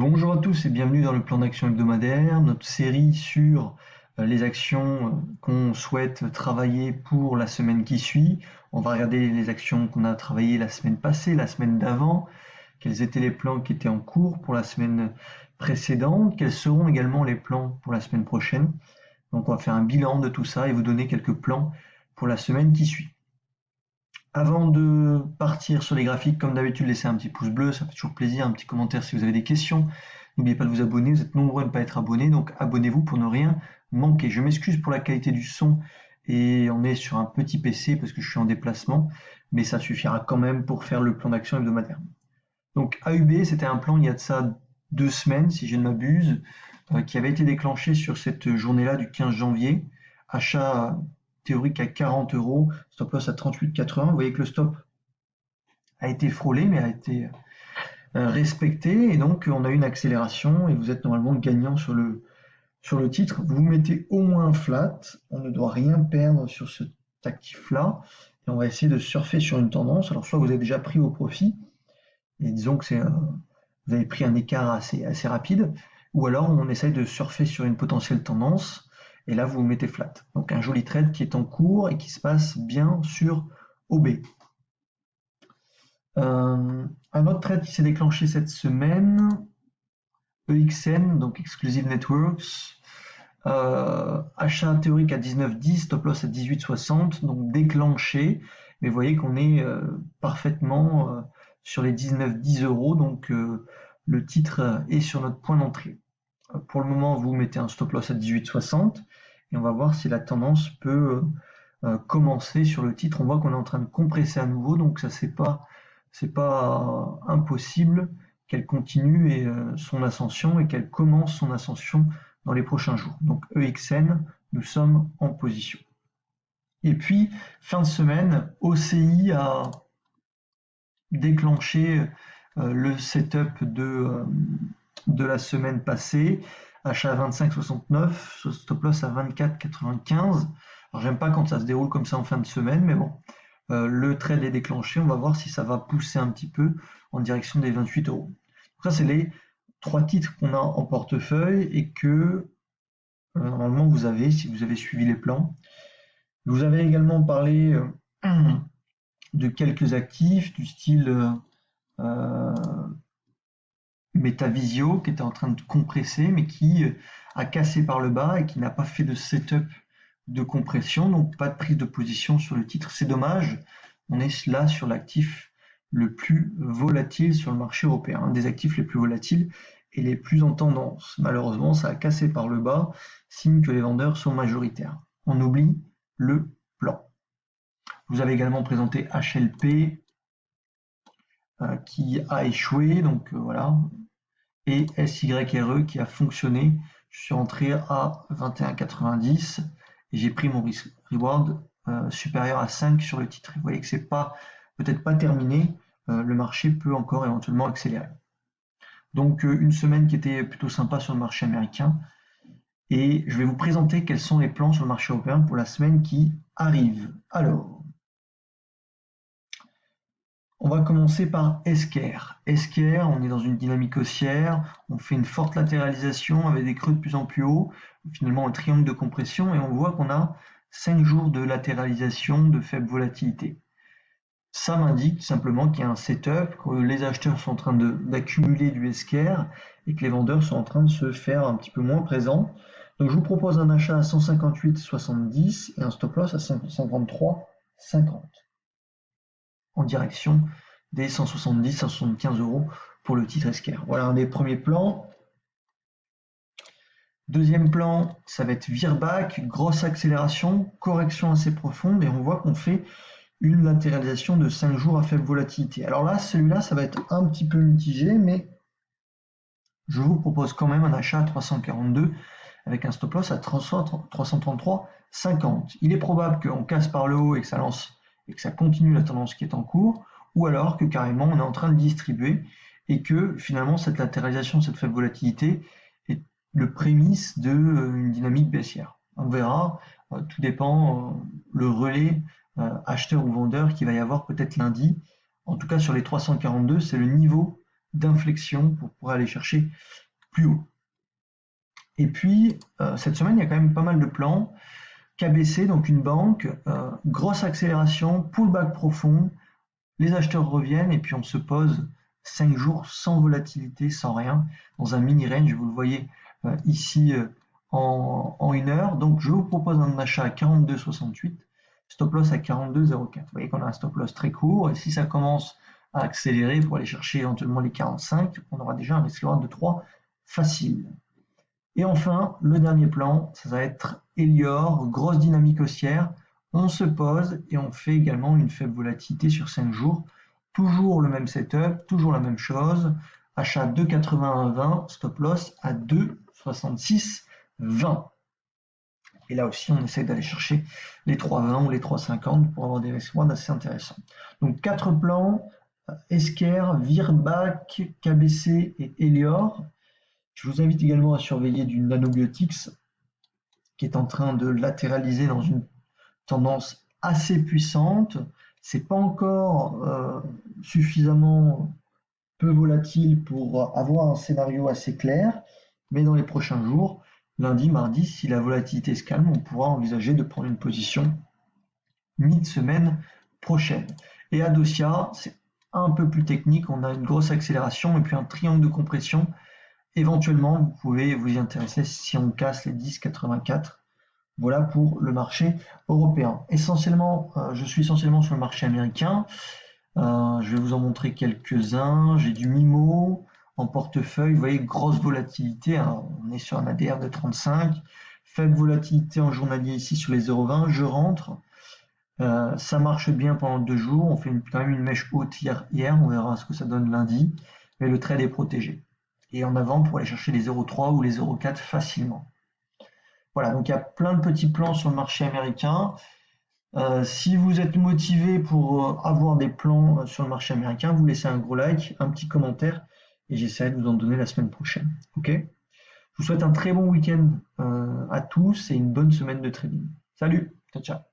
Bonjour à tous et bienvenue dans le plan d'action hebdomadaire, notre série sur les actions qu'on souhaite travailler pour la semaine qui suit. On va regarder les actions qu'on a travaillées la semaine passée, la semaine d'avant, quels étaient les plans qui étaient en cours pour la semaine précédente, quels seront également les plans pour la semaine prochaine. Donc on va faire un bilan de tout ça et vous donner quelques plans pour la semaine qui suit. Avant de partir sur les graphiques, comme d'habitude, laissez un petit pouce bleu, ça fait toujours plaisir, un petit commentaire si vous avez des questions. N'oubliez pas de vous abonner, vous êtes nombreux à ne pas être abonnés, donc abonnez-vous pour ne rien manquer. Je m'excuse pour la qualité du son et on est sur un petit PC parce que je suis en déplacement, mais ça suffira quand même pour faire le plan d'action hebdomadaire. Donc AUB, c'était un plan il y a de ça 2 semaines, si je ne m'abuse, qui avait été déclenché sur cette journée-là du 15 janvier. Achat théorique à 40 euros, stop loss à 38,80. Vous voyez que le stop a été frôlé, mais a été respecté. Et donc, on a eu une accélération et vous êtes normalement gagnant sur le titre. Vous mettez au moins flat. On ne doit rien perdre sur cet actif-là. Et on va essayer de surfer sur une tendance. Alors, soit vous avez déjà pris vos profits, et disons que vous avez pris un écart assez rapide, ou alors on essaye de surfer sur une potentielle tendance, et là vous mettez flat. Donc un joli trade qui est en cours et qui se passe bien sur OB. Un autre trade qui s'est déclenché cette semaine, EXN, donc Exclusive Networks, achat théorique à 19,10, stop loss à 18,60, donc déclenché, mais vous voyez qu'on est parfaitement sur les 19,10 euros, donc le titre est sur notre point d'entrée. Pour le moment, vous mettez un stop loss à 18,60 et on va voir si la tendance peut commencer sur le titre. On voit qu'on est en train de compresser à nouveau, donc ça c'est pas impossible qu'elle continue son ascension et qu'elle commence son ascension dans les prochains jours. Donc EXN, nous sommes en position. Et puis, fin de semaine, OCI a déclenché le setup de la semaine passée, achat à 25,69, stop loss à 24,95. Alors j'aime pas quand ça se déroule comme ça en fin de semaine, mais bon, le trade est déclenché, on va voir si ça va pousser un petit peu en direction des 28 euros. Donc ça, c'est les 3 titres qu'on a en portefeuille et que normalement vous avez, si vous avez suivi les plans. Vous avez également parlé de quelques actifs du style Metavisio qui était en train de compresser mais qui a cassé par le bas et qui n'a pas fait de setup de compression, donc pas de prise de position sur le titre. C'est dommage, on est là sur l'actif le plus volatile sur le marché européen, un des actifs les plus volatiles et les plus en tendance. Malheureusement, ça a cassé par le bas, signe que les vendeurs sont majoritaires. On oublie le plan. Vous avez également présenté HLP qui a échoué, donc voilà, et SYRE qui a fonctionné. Je suis entré à 21,90 et j'ai pris mon risk reward supérieur à 5 sur le titre. Vous voyez que c'est peut-être pas terminé, le marché peut encore éventuellement accélérer. Donc une semaine qui était plutôt sympa sur le marché américain et je vais vous présenter quels sont les plans sur le marché européen pour la semaine qui arrive. Alors, on va commencer par Esker. Esker, on est dans une dynamique haussière, on fait une forte latéralisation avec des creux de plus en plus haut, finalement un triangle de compression, et on voit qu'on a 5 jours de latéralisation de faible volatilité. Ça m'indique simplement qu'il y a un setup, que les acheteurs sont en train d'accumuler du Esker et que les vendeurs sont en train de se faire un petit peu moins présents. Donc je vous propose un achat à 158,70 et un stop loss à 153,50 en direction des 170-175 euros pour le titre Esker. Voilà un des premiers plans. Deuxième plan, ça va être Virbac, grosse accélération, correction assez profonde et on voit qu'on fait une latéralisation de 5 jours à faible volatilité. Alors là, celui-là, ça va être un petit peu mitigé, mais je vous propose quand même un achat à 342 avec un stop loss à 333,50. Il est probable qu'on casse par le haut et que ça lance et que ça continue la tendance qui est en cours, ou alors que carrément on est en train de distribuer et que finalement cette latéralisation, cette faible volatilité est le prémisse d'une dynamique baissière. On verra, tout dépend le relais acheteur ou vendeur qu'il va y avoir peut-être lundi. En tout cas sur les 342, c'est le niveau d'inflexion pour pouvoir aller chercher plus haut. Et puis, cette semaine, il y a quand même pas mal de plans. KBC, donc une banque, grosse accélération, pullback profond, les acheteurs reviennent et puis on se pose 5 jours sans volatilité, sans rien, dans un mini range, vous le voyez ici en 1 heure. Donc je vous propose un achat à 42,68, stop loss à 42,04. Vous voyez qu'on a un stop loss très court et si ça commence à accélérer pour aller chercher éventuellement les 45, on aura déjà un risque de 3 facile. Et enfin, le dernier plan, ça va être Elior, grosse dynamique haussière. On se pose et on fait également une faible volatilité sur 5 jours. Toujours le même setup, toujours la même chose. Achat 2,81,20, stop loss à 2,66,20. Et là aussi, on essaie d'aller chercher les 3,20 ou les 3,50 pour avoir des risques assez intéressants. Donc 4 plans, Esker, Virbac, KBC et Elior. Je vous invite également à surveiller du Nanobiotics qui est en train de latéraliser dans une tendance assez puissante. C'est pas encore suffisamment peu volatile pour avoir un scénario assez clair, mais dans les prochains jours, lundi, mardi, si la volatilité se calme, on pourra envisager de prendre une position mi-semaine prochaine. Et Adocia, c'est un peu plus technique, on a une grosse accélération et puis un triangle de compression. Éventuellement, vous pouvez vous y intéresser si on casse les 10,84. Voilà pour le marché européen. Essentiellement, je suis essentiellement sur le marché américain. Je vais vous en montrer quelques-uns. J'ai du MIMO en portefeuille. Vous voyez, grosse volatilité, hein. On est sur un ADR de 35. Faible volatilité en journalier ici sur les 0,20. Je rentre. Ça marche bien pendant 2 jours. On fait quand même une mèche haute hier. On verra ce que ça donne lundi. Mais le trade est protégé. Et en avant pour aller chercher les 0,3 ou les 0,4 facilement. Voilà, donc il y a plein de petits plans sur le marché américain. Si vous êtes motivé pour avoir des plans sur le marché américain, vous laissez un gros like, un petit commentaire et j'essaierai de vous en donner la semaine prochaine. Ok? Je vous souhaite un très bon week-end à tous et une bonne semaine de trading. Salut, ciao ciao.